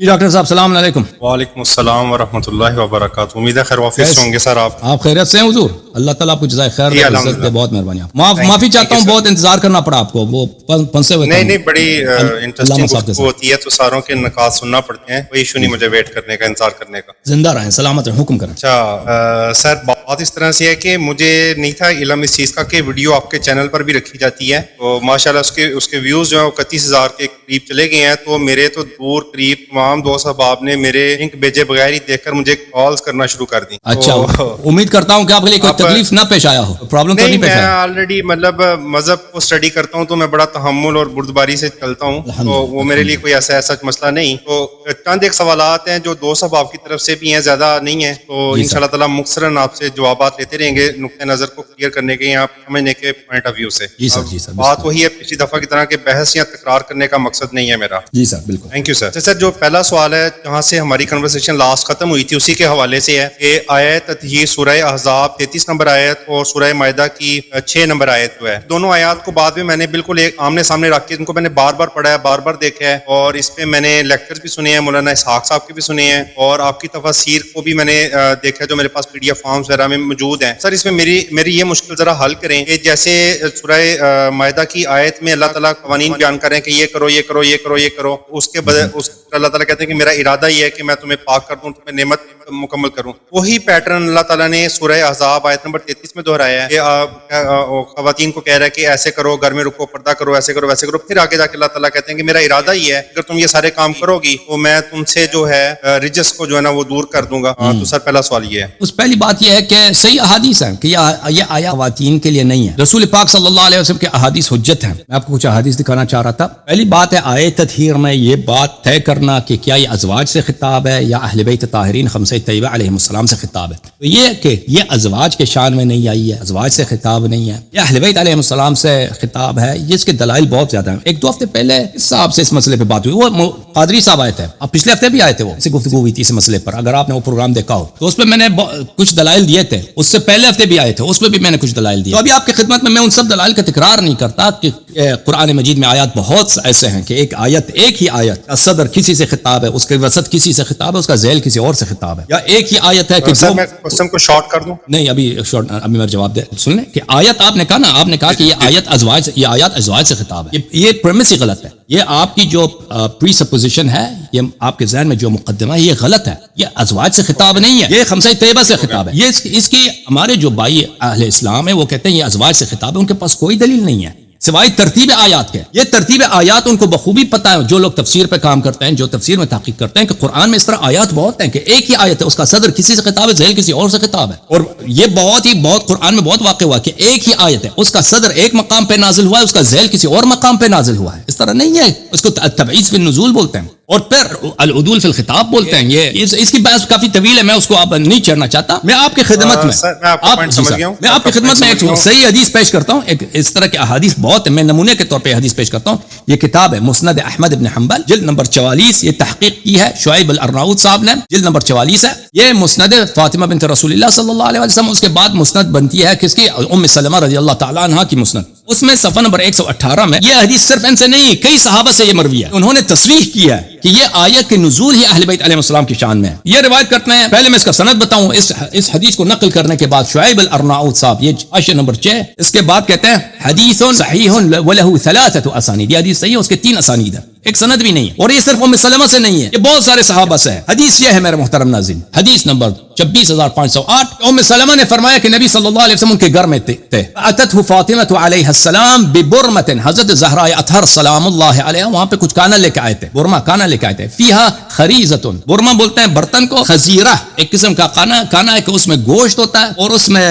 جی doctor صاحب السلام علیکم۔ وعلیکم السلام ورحمۃ اللہ وبرکاتہ۔ امید ہے خیر وافیت سے ہوں گے سر آپ خیریت سے ہیں حضور؟ اللہ تعالیٰ آپ کو جزائے خیر دے، عزت دے، بہت مہربانی۔ معافی چاہتا ہوں، بہت انتظار کرنا پڑا آپ کو، وہ پنسے ہوئے۔ نہیں بڑی انٹرسٹنگ گفتگو ہوتی ہے تو ساروں کے نکات سننا پڑتے ہیں، کوئی ایشو نہیں مجھے ویٹ کرنے کا، انتظار کرنے کا۔ زندہ رہیں، سلامت رہیں، حکم کریں۔ اچھا سر، بات اس طرح سے ہے کہ مجھے نہیں تھا علم اس چیز کا کہ ویڈیو آپ کے چینل پر بھی رکھی جاتی ہے، تو ماشاءاللہ اس کے ویوز جو ہیں وہ 31,000 کے قریب چلے گئے ہیں، تو میرے تو دور قریب تمام دوست احباب نے میرے لنک بھیجے بغیر ہی دیکھ کر مجھے کالز کرنا شروع کر دی۔ اچھا، امید کرتا ہوں کہ آپ کے لیے کوئی تکلیف نہ پیش آیا ہو، پرابلم تو نہیں پیش آیا؟ میں آلریڈی مطلب مذہب کو سٹڈی کرتا ہوں تو میں بڑا تحمل اور بردباری سے چلتا ہوں، تو وہ میرے لیے کوئی ایسا مسئلہ نہیں۔ تو چند ایک سوالات ہیں جو دوست احباب کی طرف سے بھی ہیں، زیادہ نہیں ہیں، تو انشاءاللہ تعالیٰ مختصراً آپ سے جوابات لیتے رہیں گے نقطۂ نظر کو کلیئر کرنے کے یا سمجھنے کے پوائنٹ آف ویو سے۔ جی سر۔ بات وہی ہے پچھلی دفعہ کی طرح کہ بحث یا تکرار کرنے کا مقصد نہیں ہے میرا۔ جی سر، بالکل۔ Thank you sir. سر، جو پہلا سوال ہے جہاں سے ہماری کنورسیشن لاسٹ ختم ہوئی تھی اسی کے حوالے سے ہے کہ آیت تطہیر سورہ احزاب 33 نمبر آیت اور سورہ مائدہ کی 6 نمبر آیت جو ہے، دونوں آیات کو بعد میں میں نے بالکل ایک آمنے سامنے رکھ کے ان کو میں نے بار بار پڑھا ہے، بار بار دیکھا ہے، اور اس پہ میں نے لیکچر بھی سنے ہیں، مولانا اسحاق صاحب کے بھی سنے ہیں، اور آپ کی تفاسیر کو بھی میں نے دیکھا ہے جو میرے پاس PDF فارمز وغیرہ میں موجود ہیں۔ سر، اس میں میری یہ مشکل ذرا حل کریں کہ جیسے سورہ مائدہ کی آیت میں اللہ تعالیٰ قوانین بیان کریں کہ یہ کرو یہ کرو یہ کرو یہ کرو، اس کے بدلے اللہ تعالیٰ کہتے ہیں کہ میرا ارادہ یہ ہے کہ میں تمہیں پاک کر دوں، تمہیں نعمت مکمل کروں۔ وہی پیٹرن اللہ تعالیٰ نے سورہ احزاب آیت نمبر 33 میں دہرایا ہے کہ خواتین کو کہہ رہا ہے کہ ایسے کرو، گھر میں رکو، پردہ کرو، ایسے کرو ویسے کرو۔ پھر آگے جا کے اللہ تعالیٰ کہتے ہیں کہ میرا ارادہ یہ ہے اگر تم یہ سارے کام کرو گی تو میں تم سے جو ہے رجس کو جو ہے نا وہ دور کر دوں گا۔ تو سر پہلا سوال یہ ہے۔ اس پہلی بات یہ ہے کہ صحیح احادیث ہیں کہ یہ آیا خواتین کے لیے نہیں ہے، رسول پاک صلی اللہ علیہ وسلم کے احادیث حجت ہیں۔ میں آپ کو کچھ احادیث دکھانا چاہ رہا تھا۔ پہلی بات ہے آیت تطہیر میں یہ بات طے کرنا کہ کیا یہ ازواج سے خطاب ہے یا اہل بیت طاہرین خمسہ طیبہ علیہم السلام سے خطاب ہے۔ تو یہ کہ یہ ازواج کے شان میں نہیں آئی ہے، ازواج سے خطاب نہیں ہے، یا اہل بیت علیہم السلام سے خطاب ہے، یہ اس کے دلائل بہت زیادہ ہیں۔ ایک دو ہفتے پہلے اس صاحب سے اس مسئلے پہ بات ہوئی، وہ قادری صاحب آئے تھے، اب پچھلے ہفتے بھی آئے تھے، وہ سے گفتگو ہوئی تھی اس مسئلے پر، اگر آپ نے وہ پروگرام دیکھا ہو تو اس پہ میں نے کچھ دلائل دیے تھے، اس سے پہلے ہفتے بھی آئے تھے، اس پہ بھی میں نے کچھ دلائل دیے۔ تو ابھی آپ کی خدمت میں ان سب دلائل کا تکرار نہیں کرتا کہ قرآن مجید میں آیات بہت ایسے ہیں کہ ایک ہی آیت کا صدر کسی سے خطاب ہے، اس کے وسط کسی سے خطاب ہے، اس کا ذیل کسی اور سے خطاب ہے، یا ایک ہی آیت ہے کہ سر میں کوسچن کو شارٹ کر دوں؟ نہیں، ابھی میرا جواب دے سن لیں کہ آیت آپ نے کہا نا، آپ نے کہا کہ یہ آیت ازواج سے خطاب ہے، یہ پریمس ہی غلط ہے، یہ آپ کی جو پری سپوزیشن ہے، یہ آپ کے ذہن میں جو مقدمہ ہے یہ غلط ہے، یہ ازواج سے خطاب نہیں ہے، یہ خمسہ طیبہ سے خطاب ہے۔ یہ اس کی ہمارے جو بھائی اہل اسلام ہیں وہ کہتے ہیں یہ ازواج سے خطاب ہے، ان کے پاس کوئی دلیل نہیں ہے سوائے ترتیب آیات کے۔ یہ ترتیب آیات ان کو بخوبی پتہ ہے، جو لوگ تفسیر پہ کام کرتے ہیں، جو تفسیر میں تحقیق کرتے ہیں، کہ قرآن میں اس طرح آیات بہت ہیں کہ ایک ہی آیت ہے، اس کا صدر کسی سے خطاب ہے، ذیل کسی اور سے خطاب ہے، اور یہ بہت قرآن میں بہت واقع ہوا کہ ایک ہی آیت ہے، اس کا صدر ایک مقام پہ نازل ہوا ہے، اس کا ذیل کسی اور مقام پہ نازل ہوا ہے۔ اس طرح نہیں ہے، اس کو تبعیض فی النزول بولتے ہیں، اور پھر العدول فی الخطاب بولتے ہیں۔ یہ اس کی بحث کافی طویل ہے، میں اس کو اب نہیں چڑھنا چاہتا۔ میں آپ کی خدمت میں ایک صحیح حدیث پیش کرتا ہوں، ایک اس طرح کے احادیث بہت ہیں، میں نمونے کے طور پہ حدیث پیش کرتا ہوں۔ یہ کتاب ہے مسند احمد ابن حنبل، جلد نمبر 44، یہ تحقیق کی ہے شعیب الارناؤط صاحب نے، جلد نمبر 44 ہے۔ یہ مسند فاطمہ بنت رسول اللہ صلی اللہ علیہ وسلم، اس کے بعد مسند بنتی ہے کس کی؟ ام سلمہ رضی اللہ تعالیٰ عنہا کی مسند، اس میں صفحہ نمبر 118 میں یہ حدیث صرف ان سے نہیں، کئی صحابہ سے یہ مروی ہے، انہوں نے تصریح کی ہے کہ یہ آیت کے نزول ہی اہل بیت علیہ السلام کی شان میں ہے۔ یہ روایت کرتے ہیں، پہلے میں اس کا سند بتاؤں، اس حدیث کو نقل کرنے کے بعد شعیب الارناؤط صاحب، یہ حاشیہ نمبر 6، اس کے بعد کہتے ہیں حدیث صحیح وله 3 اسانید، یہ حدیث صحیح ہے، اس کے 3 اسانید ہیں، ایک سند بھی نہیں ہے، اور یہ صرف ام سلمہ سے نہیں ہے، یہ بہت سارے صحابہ سے ہے۔ حدیث یہ ہے میرے محترم ناظرین، حدیث نمبر 24508، ام سلمہ نے فرمایا کہ نبی صلی اللہ علیہ وسلم ان کے گھر میں تھے، اتته فاطمہ علیہ السلام ببرمۃ، حضرت زہرا اطہر سلام اللہ علیہا وہاں پہ کچھ کانا لے کے آئے تھے، برما کانا لے کے آئے تھے، فیہا خریزۃ، برما بولتے ہیں برتن کو، خزیرہ ایک قسم کا کانا ہے کہ اس میں گوشت ہوتا ہے، اور اس میں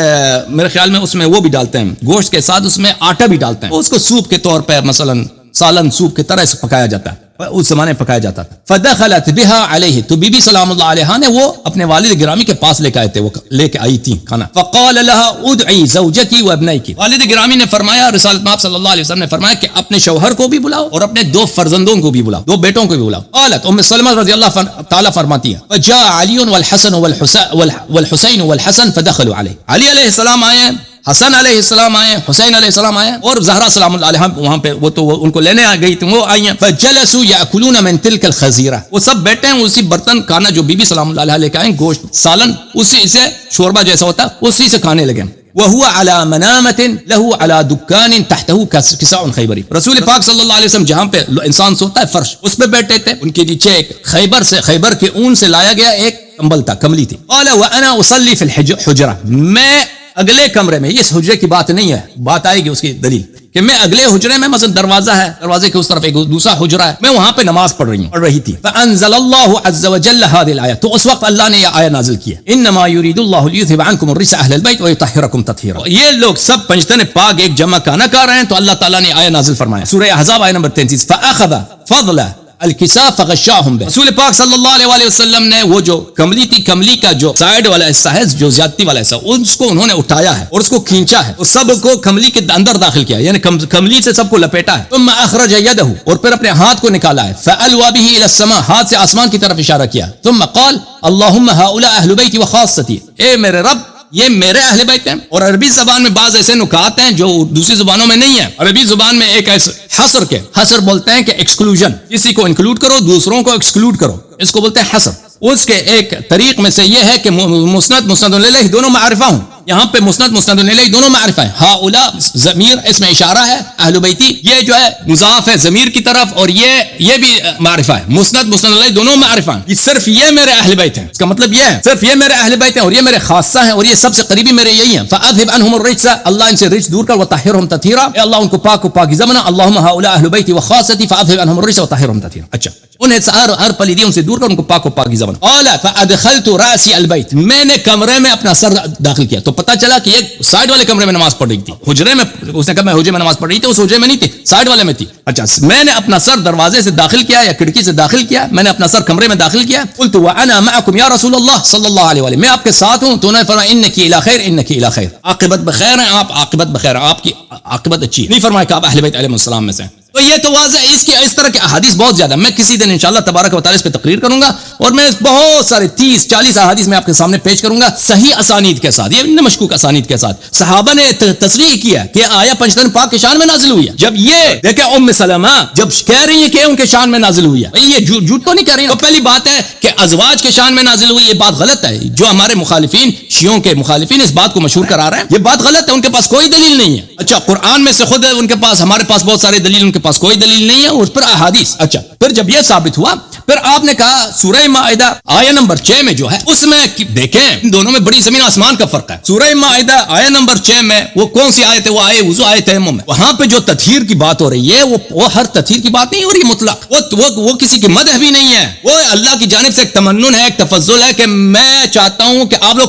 میرے خیال میں اس میں وہ بھی ڈالتے ہیں، گوشت کے ساتھ اس میں آٹا بھی ڈالتے ہیں، اس کو سوپ کے طور پہ مثلا سالن سوپ کی طرح سے پکایا جاتا ہے، اس زمانے میں پکایا جاتا تھا۔ فدخلت بها علیہ، تو بی بی سلام اللہ علیہا نے وہ اپنے والد گرامی کے پاس لے کے آئے تھے، وہ لے کے آئی تھی کھانا۔ فقال لها ادعی زوجکی وابنیکی، والد گرامی نے فرمایا، رسالت مآب صلی اللہ علیہ وسلم نے فرمایا کہ اپنے شوہر کو بھی بلاؤ اور اپنے 2 فرزندوں کو بھی بلاؤ، 2 بیٹوں کو بھی بلاؤ۔ قالت ام سلمہ رضی اللہ تعالی فرماتی ہیں فجاء علی والحسن والحسین والحسن فدخلوا علیہ، علی علیہ السلام آئے حسن علیہ السلام آئے, حسین علیہ السلام آئے, اور زہرا سلام اللہ علیہا وہاں پہ, وہ تو ان کو لینے آ گئی تھی, وہ آئی ہیں. فجلسوا یاکلون من تلک الخزیرہ, وہ سب بیٹھے ہیں اسی برتن کھانا جو بی بی سلام اللہ علیہا لے کے آئیں, گوشت سالن اسی سے شوربہ جیسا ہوتا ہے اسی سے کھانے لگے. وهو على منامة له على دكان تحته كساء خیبری, رسول پاک صلی اللہ علیہ وسلم جہاں پہ انسان سوتا ہے فرش اس پہ بیٹھے تھے, ان کے نیچے ایک خیبر کے اون سے لایا گیا ایک کمبل تھا, کملی تھی. قال وانا اصلي في الحجرة, میں اگلے کمرے میں, اس حجرے کی بات نہیں ہے, بات آئے گی اس کی دلیل, کہ میں اگلے حجرے میں, مثلا دروازہ ہے, دروازے کے اس طرف ایک دوسرا حجرہ ہے, میں وہاں پہ نماز پڑھ رہی تھی. فانزل اللہ عز وجل هذه الايه, تو اس وقت اللہ نے یہ آیت نازل کی ہے, انما يريد الله ليذهب عنكم الرجس اهل البيت ويطهركم تطهيرا. یہ لوگ سب پنجتن پاک ایک جمع کھانا کھا رہے ہیں, تو اللہ تعالیٰ نے آیت نازل فرمایا, سورہ احزاب آیت نمبر 33, فاخذ فضل الکساء فغشاهم به, رسول پاک صلی اللہ علیہ وسلم نے وہ جو کملی تھی, کملی کا جو سائیڈ والا حصہ ہے, جو زیادتی والا حصہ, اس کو انہوں نے اٹھایا ہے اور اس کو کھینچا ہے, اور سب کو کملی کے اندر داخل کیا, یعنی کملی سے سب کو لپیٹا ہے. ثم اخرج یده, اور پھر اپنے ہاتھ کو نکالا ہے, فالوا به الى السماء, ہاتھ سے آسمان کی طرف اشارہ کیا. ثم قال اللهم هؤلاء اهل بيتي وخاصتي, اے میرے رب یہ میرے اہل بیت ہیں. اور عربی زبان میں بعض ایسے نکات ہیں جو دوسری زبانوں میں نہیں ہیں. عربی زبان میں ایک ایسے حصر بولتے ہیں کہ ایکسکلوژن, کسی کو انکلوڈ کرو دوسروں کو ایکسکلوڈ کرو, اس کو بولتے ہیں حصر. اس کے ایک طریق میں سے یہ ہے کہ مسند الیہ دونوں معرفہ ہوں, یہاں پہ مسند الیہ دونوں معرفہ ہیں. ہؤلاء ضمیر اس میں اشارہ ہے, اہل بیتی یہ جو ہے مضاف ہے ضمیر کی طرف, اور یہ بھی معرفہ ہے. مسند الیہ دونوں معرفہ ہیں. صرف یہ میرے اہل بیت ہیں, اس کا مطلب یہ ہے صرف یہ میرے اہل بیت ہیں, اور یہ میرے خاصہ ہیں, اور یہ سب سے قریبی میرے یہی ہیں. فاذهب عنهم الرجس, اللہ ان سے رجس دور کر, وطهرهم تطهيرا, اے اللہ ان کو پاکیزہ بنا. اللهم هؤلاء اهل بيتي وخاصتي فاذهب عنهم الرجس وطهرهم تطهيرا. اچھا, انہیں ہر پلیدی ان سے دور کر, ان کو پاکیزہ بنا. قال فادخلت راسي البيت, میں نے کمرے میں اپنا سر داخل کیا, تو پتہ چلا کہ یہ سائیڈ والے کمرے میں نماز پڑھ رہی تھی. حجرے میں اس نے کہا میں حجرے میں نماز پڑھ رہی تھی, اس حجرے میں نہیں تھی, سائیڈ والے میں تھی. اچھا, میں نے اپنا سر دروازے سے داخل کیا یا کھڑکی سے داخل کیا, میں نے اپنا سر کمرے میں داخل کیا. قلت وانا معكم يا رسول الله صلی اللہ علیہ وسلم, میں آپ کے ساتھ ہوں. تو انہوں نے فرمایا انك الى خیر, انك الى خیر, عاقبت بخیر ہیں آپ, عاقبت بخیر ہیں, آپ کی عاقبت اچھی ہے. نہیں فرمایا کہ آپ اہل بیت علیہ السلام میں سے ہیں. تو یہ تو واضح ہے, اس طرح کے احادیث بہت زیادہ, میں کسی دن انشاءاللہ تبارک و تعالی اس پہ تقریر کروں گا, اور میں بہت سارے 30-40 احادیث میں آپ کے سامنے پیش کروں گا صحیح اسانید کے ساتھ, یہ مشکوک اسانید کے ساتھ. صحابہ نے تصریح کیا کہ آیا پنجتن پاک کے شان میں نازل ہوئی ہے. جب یہ دیکھیں ام سلمہ جب کہہ رہی ہیں کہ ان کے شان میں نازل ہوئی ہے, یہ جھوٹ تو نہیں کہہ رہی. تو پہلی بات ہے کہ ازواج کے شان میں نازل ہوئی, یہ بات غلط ہے. جو ہمارے مخالفین, شیعوں کے مخالفین اس بات کو مشہور کرا رہے ہیں, یہ بات غلط ہے. ان کے پاس کوئی دلیل نہیں ہے. اچھا, قرآن میں سے خود ہے ان کے پاس, ہمارے پاس بہت سارے دلیل, ان کے پاس کوئی دلیل نہیں ہے. اس پر احادیث. اچھا, پھر جب یہ ثابت ہوا, پھر آپ نے کہا سورہ مائدہ آیت نمبر 6 میں جو ہے, اس میں دیکھیں دونوں میں بڑی زمین آسمان کا فرق ہے. سورہ مائدہ آیت نمبر 6 میں وہ کون سی آیت ہے, وہ آیت وضو, آیت تیمم ہے. وہاں پہ جو تطہیر کی بات ہو رہی ہے, وہ ہر تطہیر کی بات نہیں ہو رہی مطلق, وہ کسی کی مدح بھی نہیں ہے, وہ اللہ کی جانب سے ایک تمنن ہے, ایک تفضل ہے کہ میں چاہتا ہوں کہ آپ لوگ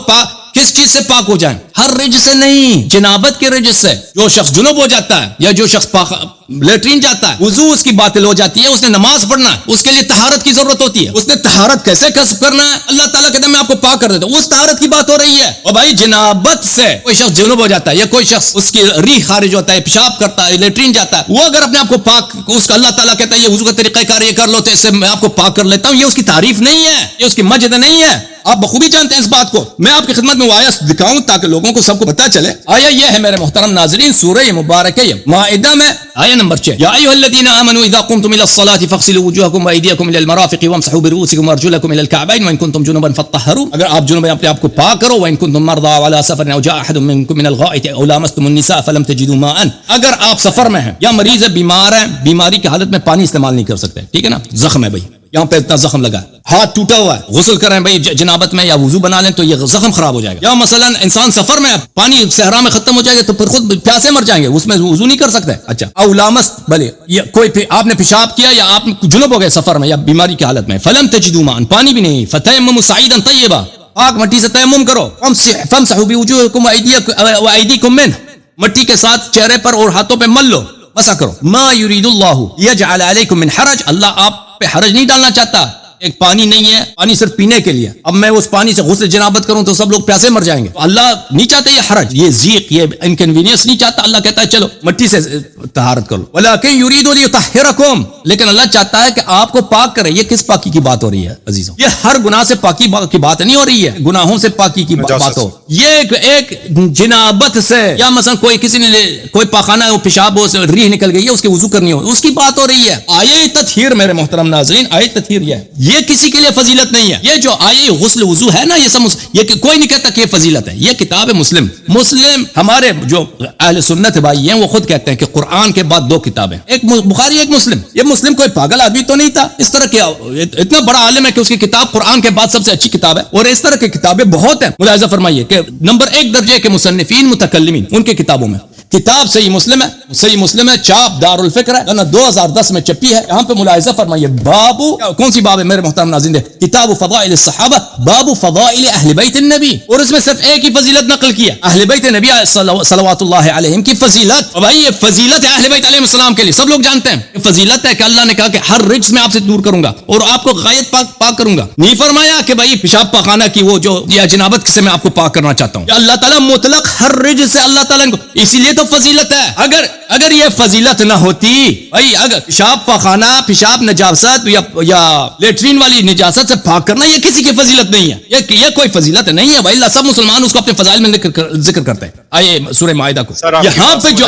کس چیز سے پاک ہو جائیں, ہر رجس سے نہیں, جنابت کے رجس سے. جو شخص جنوب ہو جاتا ہے یا جو شخص لیٹرین جاتا ہے, وضو اس کی باطل ہو جاتی ہے, اس نے نماز پڑھنا ہے, اس کے لیے طہارت کی ضرورت ہوتی ہے. اس نے طہارت کیسے کسب کرنا ہے, اللہ تعالیٰ کہتا ہے میں آپ کو پاک کر دیتا ہوں, اس طہارت کی بات ہو رہی ہے. اور بھائی جنابت سے کوئی شخص جنوب ہو جاتا ہے, یا کوئی شخص اس کی ریح خارج ہوتا ہے, پیشاب کرتا ہے, لیٹرین جاتا ہے, وہ اگر اپنے آپ کو پاک, اس کا اللہ تعالیٰ کہتا ہے یہ وضو کا طریقہ کار یہ کر لو, تو اس سے میں آپ کو پاک کر لیتا ہوں, یہ اس کی تعریف نہیں ہے, یہ اس کی مجد نہیں ہے. آپ بخوبی جانتے ہیں اس بات کو. میں آپ کی خدمت میں وہ آیا دکھاؤں تاکہ لوگوں کو سب کو پتہ چلے. آیا یہ ہے میرے محترم ناظرین, سورہ مبارکہ مائدہ میں آیا نمبر 6, یا ایھا الذین آمنوا اذا قمتم الى الصلاة فاغسلوا وجوهکم وایدیکم الى المرافق وامسحوا برؤوسکم وارجلکم الى الكعبین وان کنتم جنبا فطہروا, اگر آپ جنوب ہیں اپنے آپ کو پاک کرو, وان کنتم مرضى وعلى سفر او جاء احد منکم من الغائط او لامستم النساء فلم تجدوا ماء, اگر آپ سفر میں ہیں یا مریض ہے, بیمار ہیں, بیماری کی حالت میں پانی استعمال نہیں کر سکتے, ٹھیک ہے نا, زخم ہے بھائی, یہاں پہ اتنا زخم لگا ہے, ہاتھ ٹوٹا ہوا ہے, غسل کریں بھائی جنابت میں یا وضو بنا لیں تو یہ زخم خراب ہو جائے گا. یا مثلا انسان سفر میں, پانی صحرا میں ختم ہو جائے گا تو پھر خود پیاسے مر جائیں گے, اس میں وضو نہیں کر سکتے. اچھا, او لامست, بھلے یہ کوئی آپ نے پیشاب کیا یا آپ جنوب ہو گئے سفر میں یا بیماری کی حالت میں, فلم تجدوا ماء, پانی بھی نہیں, فتیمموا صعیدا طیبا, پاک مٹی سے تیمم کرو, فامسحوا بوجوہکم وایدیکم منہ, مٹی کے ساتھ چہرے پر اور ہاتھوں پہ مل لو, مسح کرو. ما یرید اللہ یجعل علیکم من حرج, اللہ آپ پہ حرج نہیں ڈالنا چاہتا, ایک پانی نہیں ہے, پانی صرف پینے کے لیے, اب میں اس پانی سے غسل جنابت کروں تو سب لوگ پیاسے مر جائیں گے. تو اللہ نہیں چاہتے یہ حرج, یہ ضیق, یہ انکنوینئنس نہیں چاہتا. اللہ کہتا ہے چلو مٹی سے طہارت کرو. ولیکن یرید لیطہرکم, لیکن اللہ چاہتا ہے کہ آپ کو پاک کرے. یہ کس پاکی کی بات ہو رہی ہے عزیزوں؟ یہ ہر گناہ سے پاکی کی بات نہیں ہو رہی ہے, گناہوں سے پاکی کی بات ہو. یہ ایک جنابت سے, یا مثلا کوئی کسی نے کوئی پاخانہ ہو, پیشاب ہو, ریح نکل گئی ہے, اس کی وضو کرنی ہو, اس کی بات ہو رہی ہے. آیے تطہیر میرے محترم ناظرین, آیے تطہیر یہ کسی کے لیے فضیلت نہیں ہے. یہ جو آیے غسل وضو ہے نا, یہ سب یہ کوئی نہیں کہتا کہ یہ فضیلت ہے. یہ کتاب ہے مسلم. ہمارے جو اہل سنت بھائی ہیں وہ خود کہتے ہیں کہ قرآن کے بعد 2 کتابیں, ایک بخاری ایک مسلم. یہ مسلم کوئی پاگل آدمی تو نہیں تھا, اس طرح کیا اتنا بڑا عالم ہے کہ اس کی کتاب قرآن کے بعد سب سے اچھی کتاب ہے. اور اس طرح کی کتابیں بہت ہیں. ملاحظہ فرمائیے کہ نمبر 1 درجے کے مصنفین متکلمین ان کی کتابوں میں کتاب صحیح مسلم ہے, چاپ دار الفکر ہے, 2010 میں چھپی ہے. یہاں پہ ملاحظہ فرمائیے, بابو کون سی باب ہے میرے محترم ناظرین؟ کتاب فضائل الصحابہ, باب فضائل اہل بیت النبی. اور اس میں صرف ایک ہی فضیلت نقل کی ہے, اہل بیت نبی صلوات اللہ علیہم کی فضیلت. اور بھائی یہ فضیلت ہے اہل بیت علیہ السلام کے لیے, سب لوگ جانتے ہیں. یہ فضیلت ہے کہ اللہ نے کہا کہ ہر رجس میں آپ سے دور کروں گا اور آپ کو غائط پاک کروں گا. نہیں فرمایا کہ بھائی پیشاب پاخانہ کی وہ جو یا جنابت سے میں آپ کو پاک کرنا چاہتا ہوں. اللہ تعالیٰ مطلق ہر رجس سے اللہ تعالیٰ کو, اسی لیے تو فضیلت ہے. اگر یہ فضیلت نہ ہوتی بھائی, اگر پیشاب پاخانہ, پیشاب نجاست یا لیٹرین والی نجاست سے پاک کرنا یہ کسی کی فضیلت نہیں ہے, یہ کوئی فضیلت نہیں ہے بھائی. اللہ سب مسلمان اس کو اپنے فضائل میں ذکر کرتے ہیں. آئے سورہ مائدہ کو, یہاں پہ جو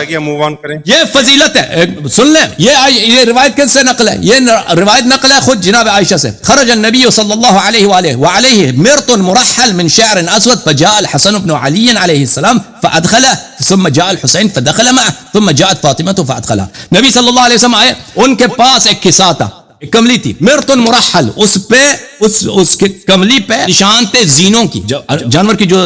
یہ فضیلت ہے سن لیں. یہ روایت کس سے نقل ہے؟ یہ روایت نقل ہے خود جناب عائشہ سے. خرج النبی صلی اللہ علیہ وآلہ وعلیہ مرط مرحل من شعر اسود فجاء الحسن بن علی علیہ السلام فادخله ثم جاء الحسین فدخل معه ثم جاءت فاطمہ فادخلها. نبی صلی اللہ علیہ وسلم آئے, ان کے پاس ایک کسا تھا, ایک کملی تھی, مرط مرحل, اس پہ اس کے کملی پہ نشان تھے زینوں کی, جانور کی جو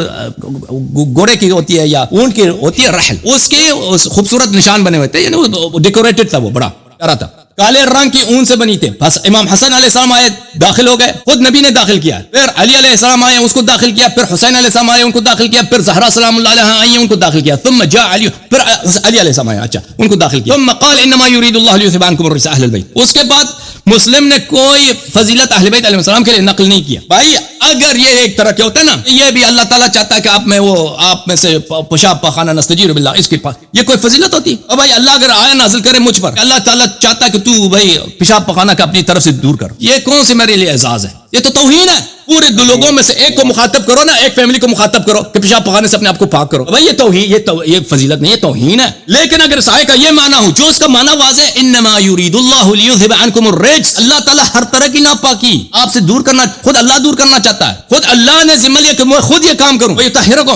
گھوڑے کی ہوتی ہے یا اونٹ کی ہوتی ہے رحل, اس کے خوبصورت نشان بنے ہوئے تھے, یعنی ڈیکوریٹڈ تھا, وہ بڑا پیارا تھا, کالے رنگ کی اون سے بنی تھی. بس امام حسن علیہ السلام آئے, داخل ہو گئے, خود نبی نے داخل کیا, پھر علی علیہ السلام آئے, اس کو داخل کیا, پھر حسین علیہ السلام آئے, ان کو داخل کیا, پھر زہرا سلام اللہ علیہا آئی, ان کو داخل کیا, ثم جاء علی, پھر علی علیہ السلام آئے, اچھا ان کو داخل کیا, ثم قال انما يريد الله ليذهب عنكم الرجس اهل البيت. اس کے بعد مسلم نے کوئی فضیلت اہل بیت علیہ السلام کے لیے نقل نہیں کیا. بھائی اگر یہ ایک طرح کے ہوتا ہے نا, یہ بھی اللہ تعالیٰ چاہتا ہے کہ آپ میں سے پیشاب پاخانہ نستجیر باللہ, اس کے پاس یہ کوئی فضیلت ہوتی؟ اور بھائی اللہ اگر آیا نازل کرے مجھ پر, اللہ تعالیٰ چاہتا ہے کہ تو بھائی پیشاب پاخانہ کا اپنی طرف سے دور کر, یہ کون سی میرے لیے اعزاز ہے؟ یہ تو توہین ہے. پورے دو لوگوں میں سے ایک کو مخاطب کرو نا, ایک فیملی کو مخاطب کرو کہ پیشاب پاخانے سے اپنے آپ کو پاک کرو. بھائی یہ توہین, یہ فضیلت نہیں, یہ توہین ہے. لیکن اگر اس آیے کا یہ معنی ہو جو اس کا معنی واضح ہے, انما یرید اللہ لیذهب عنکم الرجس, اللہ تعالیٰ ہر طرح کی ناپاکی آپ سے دور کرنا, خود اللہ دور کرنا چاہتا ہے. خود اللہ نے ذمہ لیا کہ میں خود یہ کام کروں,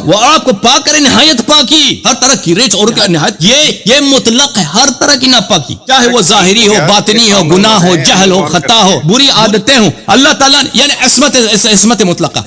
وہ آپ کو پاک کرے, نہایت پاکی, ہر طرح کی رجس اور نہایت, یہ مطلق ہے, ہر طرح کی ناپاکی, چاہے وہ ظاہری ہو, باطنی ہو, گناہ ہو, جہل ہو, خطا ہو, بری عادتیں ہوں. اللہ تعالیٰ یعنی عصمت مطلقہ,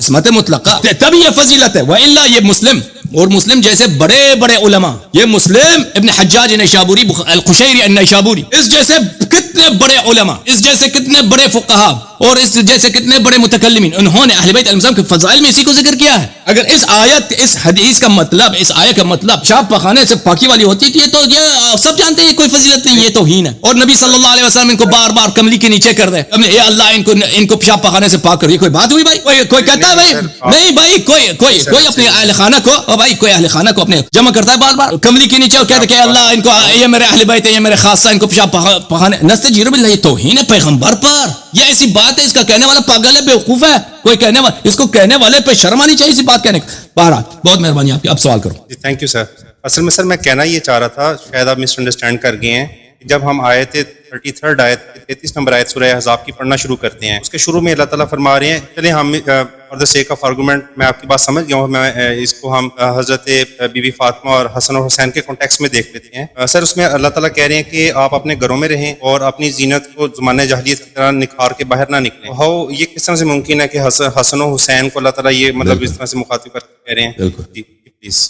تب یہ فضیلت ہے. وإلا یہ مسلم اور مسلم جیسے بڑے بڑے علماء, یہ مسلم ابن حجاج نیشابوری, القشیری النیشابوری, اس جیسے کتنے بڑے علماء, اس جیسے کتنے بڑے فقہاء اور اس جیسے کتنے بڑے متکلمین, انہوں نے اہل بیت علیہ السلام کے فضائل میں اسی کو ذکر کیا ہے. اگر اس آیت, اس حدیث کا مطلب, اس آیت کا مطلب پیشاب پخانے سے پاکی والی ہوتی تھی, تو یہ سب جانتے ہیں کوئی فضیلت نہیں, یہ توہین ہے. اور نبی صلی اللہ علیہ وسلم ان کو بار بار کملی کے نیچے کر دے, اے اللہ ان کو پیشاب پخانے سے پاک کر, یہ کوئی بات ہوئی بھائی؟ کوئی کہتا ہے بھائی نہیں بھائی, کوئی اپنے اہل خانہ کو, اور بھائی کوئی اہل خانہ کو اپنے جمع کرتا ہے بار بار کملی کے نیچے اور کہتا ہے کہ اللہ ان کو, یہ میرے اہل بیت ہے, یہ میرے خاصہ, ان کو پیشاب پخانے, نستجیر باللہ, یہ توہین ہے پیغمبر پر. یہ ایسی بات ہے, اس کا کہنے والا پاگل ہے, بیوقوف ہے, کوئی کہنے والا, اس کو کہنے والے پہ شرم آنی چاہیے اسی بات کہنے کو. بہرحال بہت مہربانی آپ کی, اب سوال کرو. Thank you sir. اصل میں سر میں کہنا یہ چاہ رہا تھا, شاید آپ مس انڈرسٹینڈ کر گئے ہیں. جب ہم آیت 33 آیت 33 نمبر آیت سورہ احزاب کی پڑھنا شروع کرتے ہیں, اس کے شروع میں اللہ تعالیٰ فرما رہے ہیں, چلیں ہم for the sake of argument, میں آپ کی بات سمجھ گیا ہوں, میں اس کو ہم حضرت بی بی فاطمہ اور حسن اور حسین کے کانٹیکس میں دیکھ لیتے ہیں. سر اس میں اللہ تعالیٰ کہہ رہے ہیں کہ آپ اپنے گھروں میں رہیں اور اپنی زینت کو زمانہ جاہلیت کی طرح نکھار کے باہر نہ نکلیں. ہاؤ, یہ کس طرح سے ممکن ہے کہ حسن و حسین کو اللہ تعالیٰ یہ مطلب اس طرح سے مخاطب کر کے کہہ رہے ہیں؟ بالکل جی پلیز.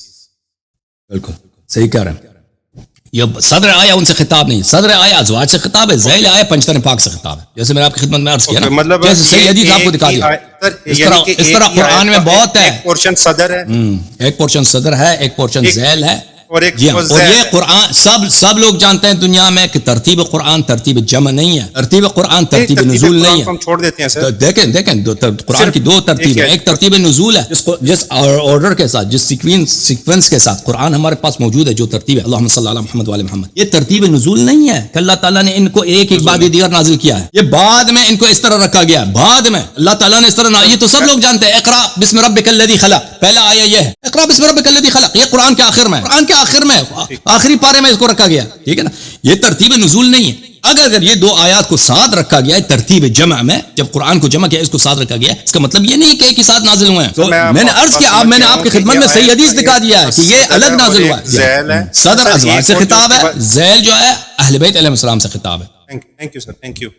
بالکل صحیح کہہ رہے ہیں. یہ صدر آیا ان سے خطاب نہیں, صدر آیا ازواج سے خطاب ہے, ذیل آیا پنجتن پاک سے خطاب ہے, جیسے میں نے آپ کی خدمت میں عرض کیا نا, مطلب جیسے صحیح حدیث آپ کو دکھا دیا. اس طرح قرآن میں بہت ہے, ایک پورشن صدر ہے, ایک پورشن صدر ہے, ایک پورشن ذیل ہے, اور ایک جی ہاں، اور زید یہ ہے. قرآن سب لوگ جانتے ہیں دنیا میں کہ ترتیب قرآن ترتیب جمع نہیں ہے، ترتیب قرآن ترتیب نزول نہیں قرآن کو ہم ہے. چھوڑ دیتے ہیں تو سر. دیکھیں قرآن کی دو ترتیب ہے. ایک ترتیب نزول ہے جس آرڈر کے ساتھ، جس سیکوینس کے ساتھ قرآن ہمارے پاس موجود ہے، جو ترتیب ہے اللہم صلی علی محمد وعلی محمد، یہ ترتیب نزول نہیں ہے کہ اللہ تعالیٰ نے ان کو ایک بعد دیگر نازل کیا ہے. یہ بعد میں ان کو اس طرح رکھا گیا ہے، بعد میں اللہ تعالیٰ نے اس طرح یہ تو سب لوگ جانتے ہیں. اقرا بسم ربک الذی خلق، پہلا آیا یہ ہے اقرا بسم ربک الذی خلق، یہ قرآن کے آخر میں، قرآن کے آخر میں آخری پارے میں اس کو رکھا گیا. ٹھیک ہے نا، یہ ترتیب نزول نہیں ہے. اگر یہ دو آیات کو ساتھ رکھا گیا ہے ترتیب جمع میں، جب قرآن کو جمع کیا اس کو ساتھ رکھا گیا ہے، اس کا مطلب یہ نہیں کہ ایک ہی ساتھ نازل ہوئے ہیں. تو میں نے عرض کیا، میں نے آپ کی خدمت میں صحیح حدیث دکھا دیا ہے کہ یہ الگ نازل ہوا ہے. صدر ازواج سے خطاب ہے، ذیل جو ہے اہل بیت علیہ السلام سے خطاب ہے. Thank you sir, thank you.